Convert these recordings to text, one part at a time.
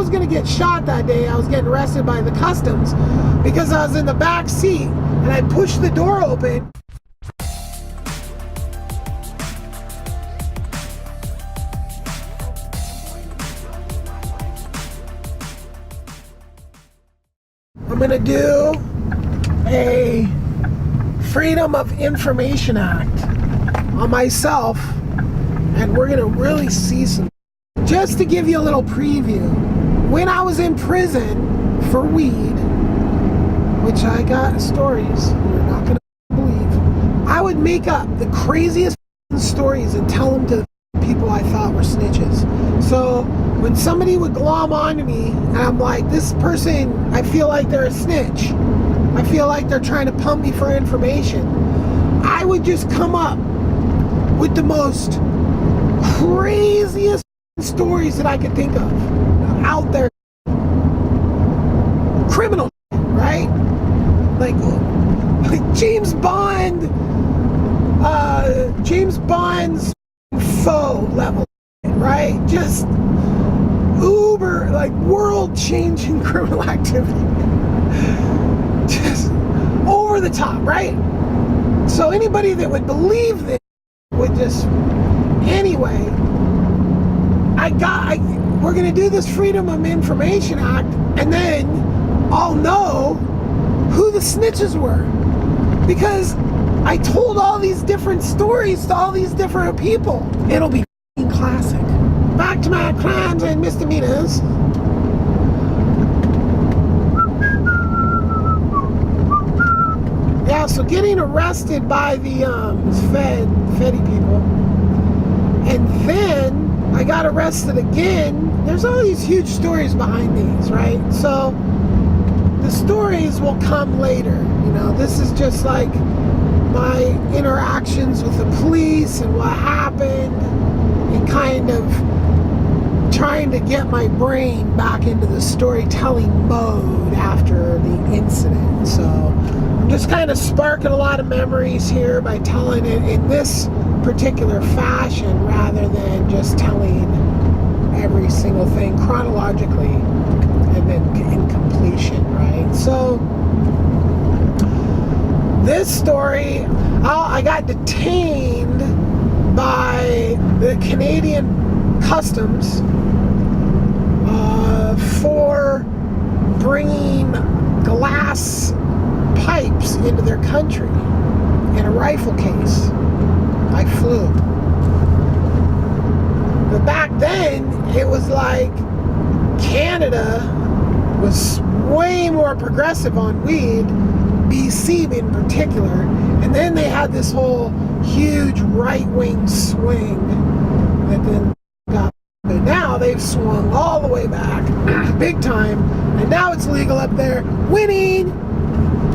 was gonna get shot that day. I was getting arrested by the customs because I was in the back seat and I pushed the door open. I'm gonna do a Freedom of Information Act on myself, and we're gonna really see some. Just to give you a little preview, when I was in prison for weed, which I got stories you're not gonna believe, I would make up the craziest stories and tell them to people I thought were snitches. So when somebody would glom onto me and I'm like, this person, I feel like they're a snitch, I feel like they're trying to pump me for information, I would just come up with the most craziest stories that I could think of out there. Criminal, right? Like James Bond's foe level, right? Just uber, like world-changing criminal activity. Just over the top, right? So anybody that would believe this would just, anyway, we're gonna do this Freedom of Information Act, and then I'll know who the snitches were, because I told all these different stories to all these different people. It'll be classic. Back to my crimes and misdemeanors. Yeah, so getting arrested by the Fedi people, and then I got arrested again. There's all these huge stories behind these, right? So the stories will come later. You know, this is just like my interactions with the police and what happened, and kind of trying to get my brain back into the storytelling mode after the incident. So I'm just kind of sparking a lot of memories here by telling it in this particular fashion rather than just telling every single thing chronologically and then in completion, right? So this story, I got detained by the Canadian Customs for bringing glass pipes into their country in a rifle case. I flew. But back then, it was like Canada was way more progressive on weed, BC in particular, and then they had this whole huge right-wing swing that then got, but now they've swung all the way back, big time, and now it's legal up there, winning.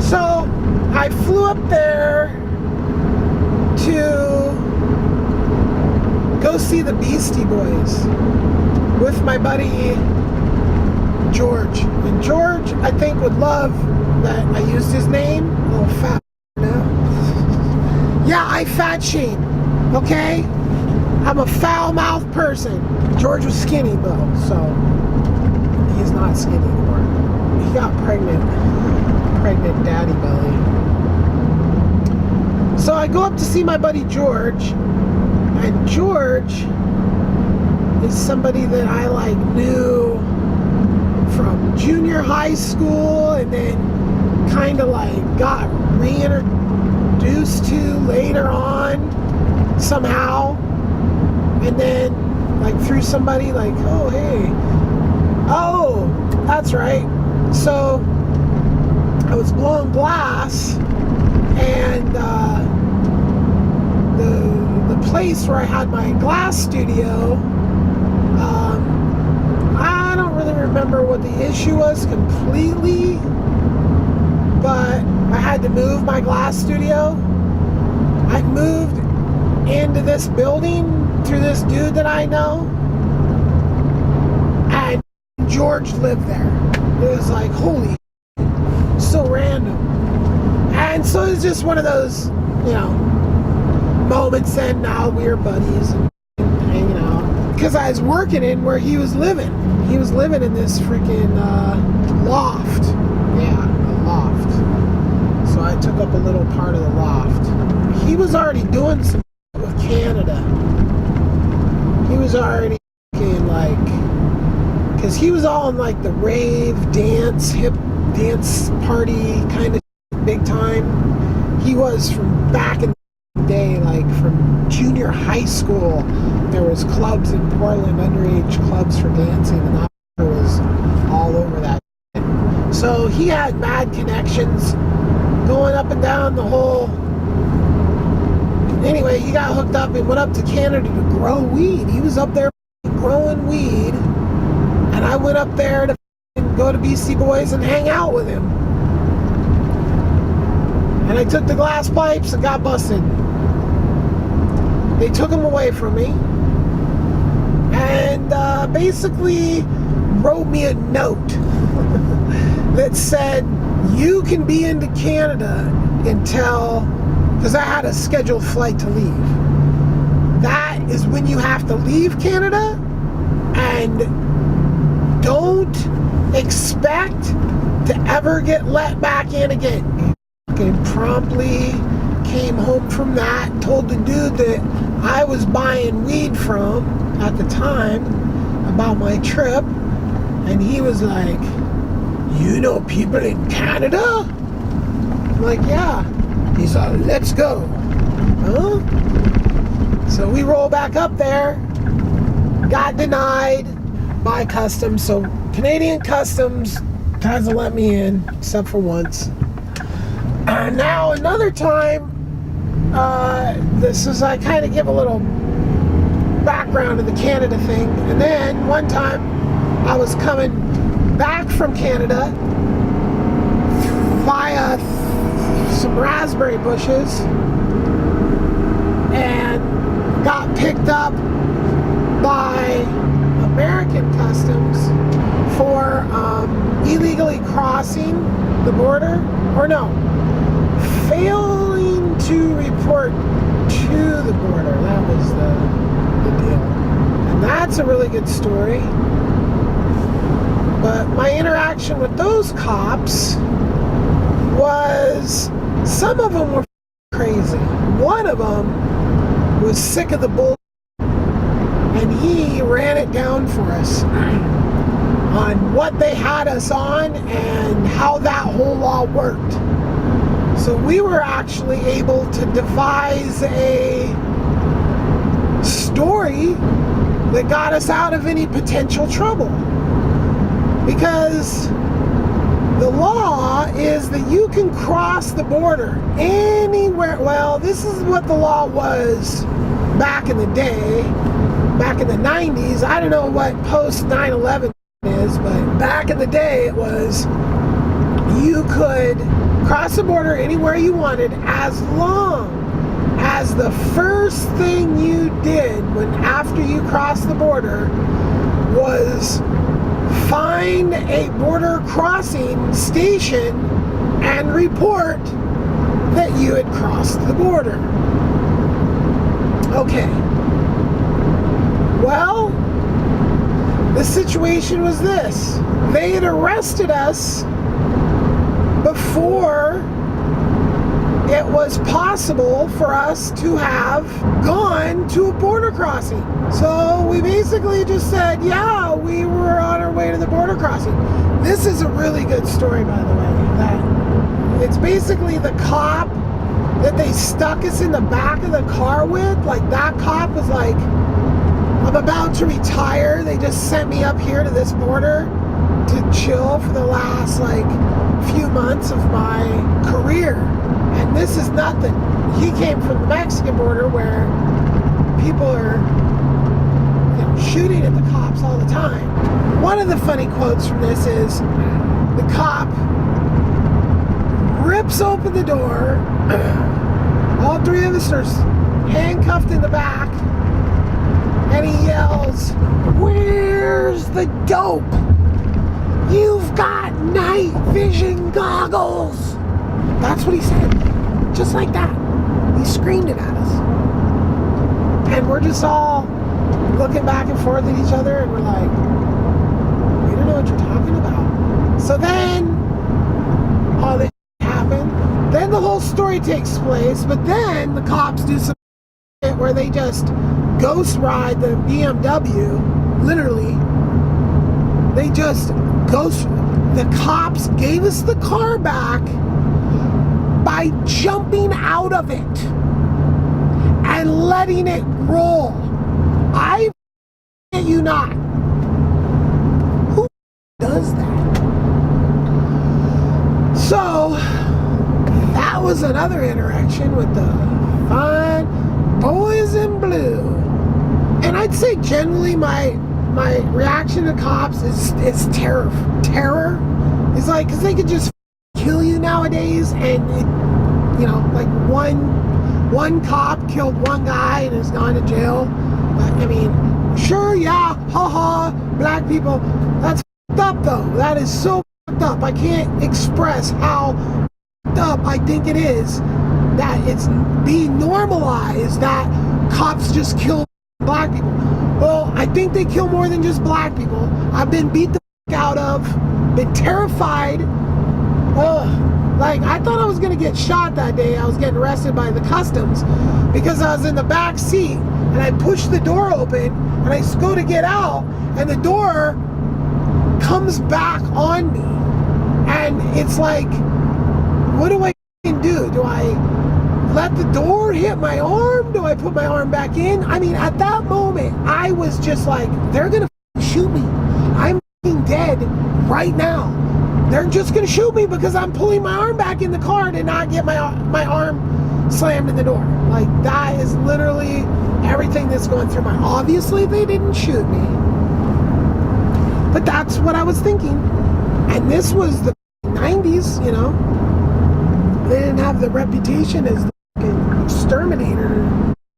So I flew up there to go see the Beastie Boys with my buddy George. And George, I think, would love that I used his name. A little fat now. Yeah, I fat shame, okay? I'm a foul-mouthed person. George was skinny though, so he's not skinny anymore. He got pregnant daddy belly. So I go up to see my buddy George, and George is somebody that I like knew from junior high school, and then kind of like got reintroduced to later on somehow, and then like through somebody like, oh hey, oh that's right. So I was blowing glass, and the place where I had my glass studio, I don't really remember what the issue was completely, but I had to move my glass studio. I moved into this building through this dude that I know, and George lived there. It was like, holy, so random. And so it's just one of those, you know, moments, and now we're buddies and hanging out. because I was working in where he was living. He was living in this freaking loft. Yeah, a loft. So I took up a little part of the loft. He was already doing some with Canada. He was already like, because he was all in like the rave, dance, hip dance party kind of big time. He was from back in the day, like from junior high school. There was clubs in Portland, underage clubs for dancing, and I was all over that. So he had bad connections going up and down the whole. Anyway, he got hooked up and went up to Canada to grow weed. He was up there growing weed, and I went up there to go to BC Boys and hang out with him. And I took the glass pipes and got busted. They took them away from me and basically wrote me a note that said, you can be into Canada until, because I had a scheduled flight to leave. That is when you have to leave Canada, and don't expect to ever get let back in again. And promptly came home from that, told the dude that I was buying weed from at the time about my trip, and he was like, you know people in Canada? I'm like, yeah. He's like, let's go. Huh? So we roll back up there, got denied by customs, so Canadian customs hasn't let me in, except for once. Now another time, this is, I kind of give a little background of the Canada thing, and then one time I was coming back from Canada via some raspberry bushes and got picked up by American customs for illegally crossing the border, or no, failing to report to the border. That was the deal. And that's a really good story. But my interaction with those cops was, some of them were crazy. One of them was sick of the bull, and he ran it down for us on what they had us on and how that whole law worked. So we were actually able to devise a story that got us out of any potential trouble. Because the law is that you can cross the border anywhere. Well, this is what the law was back in the day, back in the 90s. I don't know what post 9/11 is, but back in the day it was, you could cross the border anywhere you wanted as long as the first thing you did after you crossed the border was find a border crossing station and report that you had crossed the border. Okay. Well, the situation was this. They had arrested us before it was possible for us to have gone to a border crossing. So we basically just said, yeah, we were on our way to the border crossing. This is a really good story, by the way. That it's basically the cop that they stuck us in the back of the car with. Like, that cop was like, I'm about to retire. They just sent me up here to this border to chill for the last few months of my career. And this is nothing. He came from the Mexican border where people are shooting at the cops all the time. One of the funny quotes from this is, the cop rips open the door, all three of us are handcuffed in the back, and he yells, "Where's the dope? You've got night vision goggles." That's what he said. Just like that. He screamed it at us. And we're just all looking back and forth at each other, and we're like, we don't know what you're talking about. So then all this happened. Then the whole story takes place, but then the cops do some shit where they just ghost ride the BMW, literally. They just ghost. The cops gave us the car back by jumping out of it and letting it roll. I kid you not. Who does that? So that was another interaction with the fine boys in blue. And I'd say generally my reaction to cops is terror. Terror is like, because they could just kill you nowadays, and it, you know, like one cop killed one guy and is gone to jail. I mean, sure, yeah, haha, black people. That's f***ed up though. That is so f***ed up. I can't express how f***ed up I think it is that it's being normalized that cops just kill black people. Well, I think they kill more than just black people. I've been beat the f*** out of, been terrified. Like, I thought I was gonna get shot that day. I was getting arrested by the customs because I was in the back seat and I pushed the door open and I go to get out and the door comes back on me. And it's like, what do I do? Do I let the door hit my arm? Do I put my arm back in? I mean, at that moment, I was just like, they're gonna shoot me. I'm dead right now. They're just gonna shoot me because I'm pulling my arm back in the car to not get my arm slammed in the door. Like, that is literally everything that's going through my... Obviously, they didn't shoot me. But that's what I was thinking. And this was the 90s, you know. They didn't have the reputation as the fucking exterminator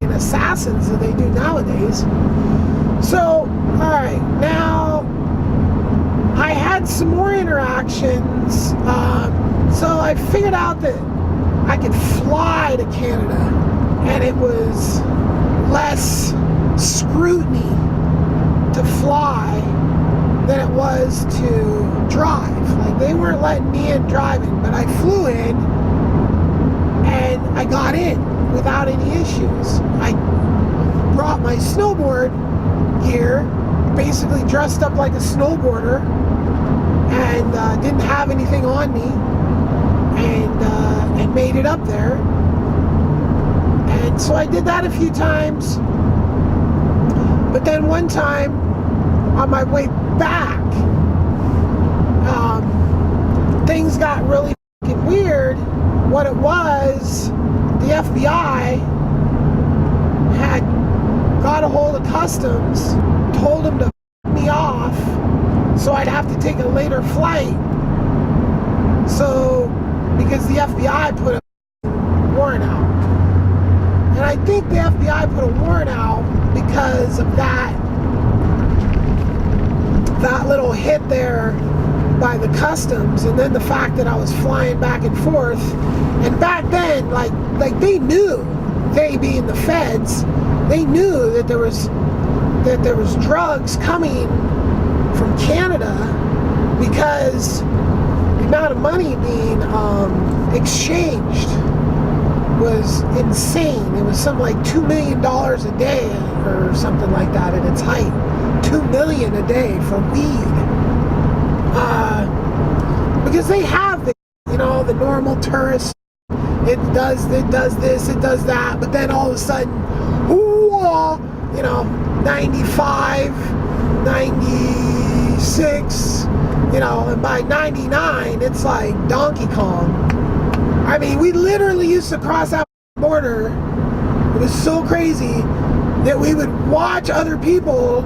and assassins that they do nowadays. So, alright, now I had some more interactions. So I figured out that I could fly to Canada and it was less scrutiny to fly than it was to drive. Like, they weren't letting me in driving, but I flew in and I got in without any issues. I brought my snowboard gear, basically dressed up like a snowboarder, and didn't have anything on me, and made it up there. And so I did that a few times. But then one time on my way back, things got really fucking weird. What it was, the FBI had got a hold of customs, told them to f*** me off, so I'd have to take a later flight. So, because the FBI put a warrant out. And I think the FBI put a warrant out because of that little hit there by the customs, and then the fact that I was flying back and forth. And back then, like they knew, they being the feds, they knew that there was drugs coming from Canada because the amount of money being exchanged was insane. It was something like $2 million a day or something like that at its height. $2 million a day for weed. Because they have the, you know, the normal tourists. It does this, it does that, but then all of a sudden, you know, 95, 96, you know, and by 99, it's like Donkey Kong. I mean, we literally used to cross that border. It was so crazy that we would watch other people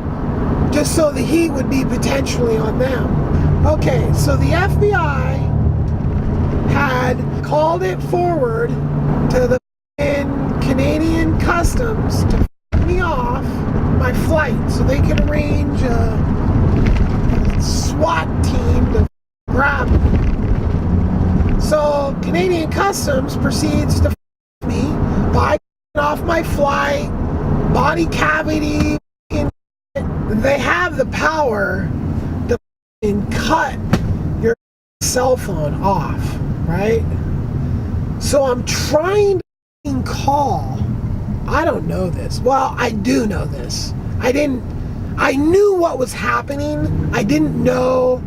just so the heat would be potentially on them. Okay, so the FBI had called it forward to the Canadian Customs to f*** me off my flight so they could arrange a SWAT team to grab me. So Canadian Customs proceeds to f*** me by off my flight, body cavity they have the power to cut your cell phone off, right? So I'm trying to call. I don't know this. Well, I do know this. I knew what was happening. I didn't know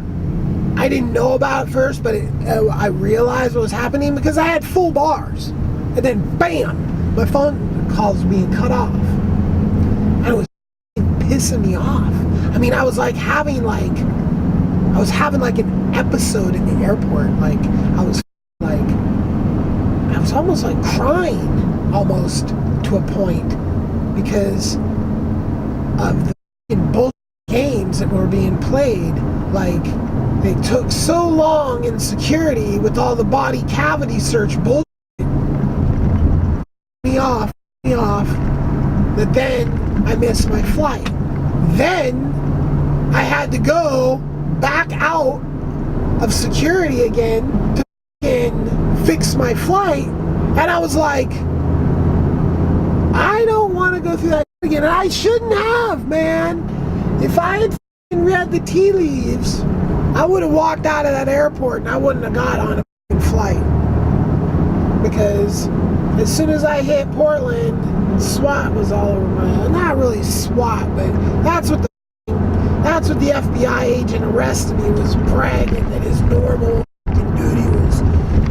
about it first, but I realized what was happening because I had full bars. And then bam, my phone calls being cut off. And it was pissing me off. I mean, I was having an episode in the airport. I was almost like crying almost to a point because of the bullshit games that were being played. They took so long in security with all the body cavity search bullshit me off, that then I missed my flight. Then I had to go back out of security again to fix my flight, and I was like, I don't want to go through that again. And I shouldn't have, man. If I had read the tea leaves, I would have walked out of that airport and I wouldn't have got on a flight. Because as soon as I hit Portland, SWAT was all over my head. Not really SWAT, but that's what the FBI agent arrested me, was bragging that his normal duty was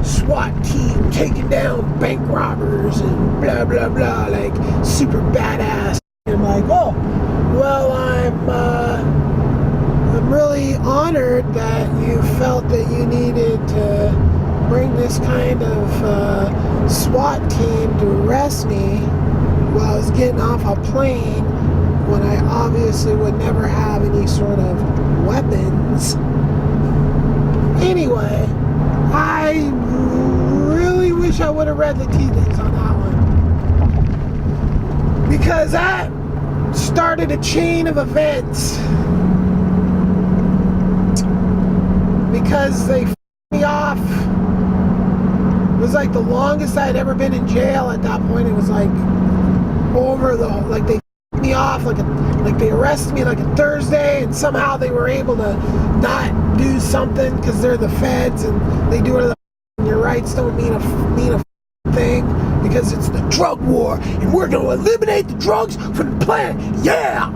SWAT team taking down bank robbers and blah blah blah, super badass. And I'm like, oh, well, I'm really honored that you felt that you needed to bring this kind of SWAT team to arrest me while I was getting off a plane when I obviously would never have any sort of weapons. Anyway, I really wish I would have read the tea leaves on that one, because that started a chain of events, because they f***ed me off. It was the longest I'd ever been in jail at that point. It was over they f***ed me off, they arrested me a Thursday, and somehow they were able to not do something because they're the feds and they do whatever. Your rights don't mean a thing because it's the drug war and we're going to eliminate the drugs from the planet. Yeah!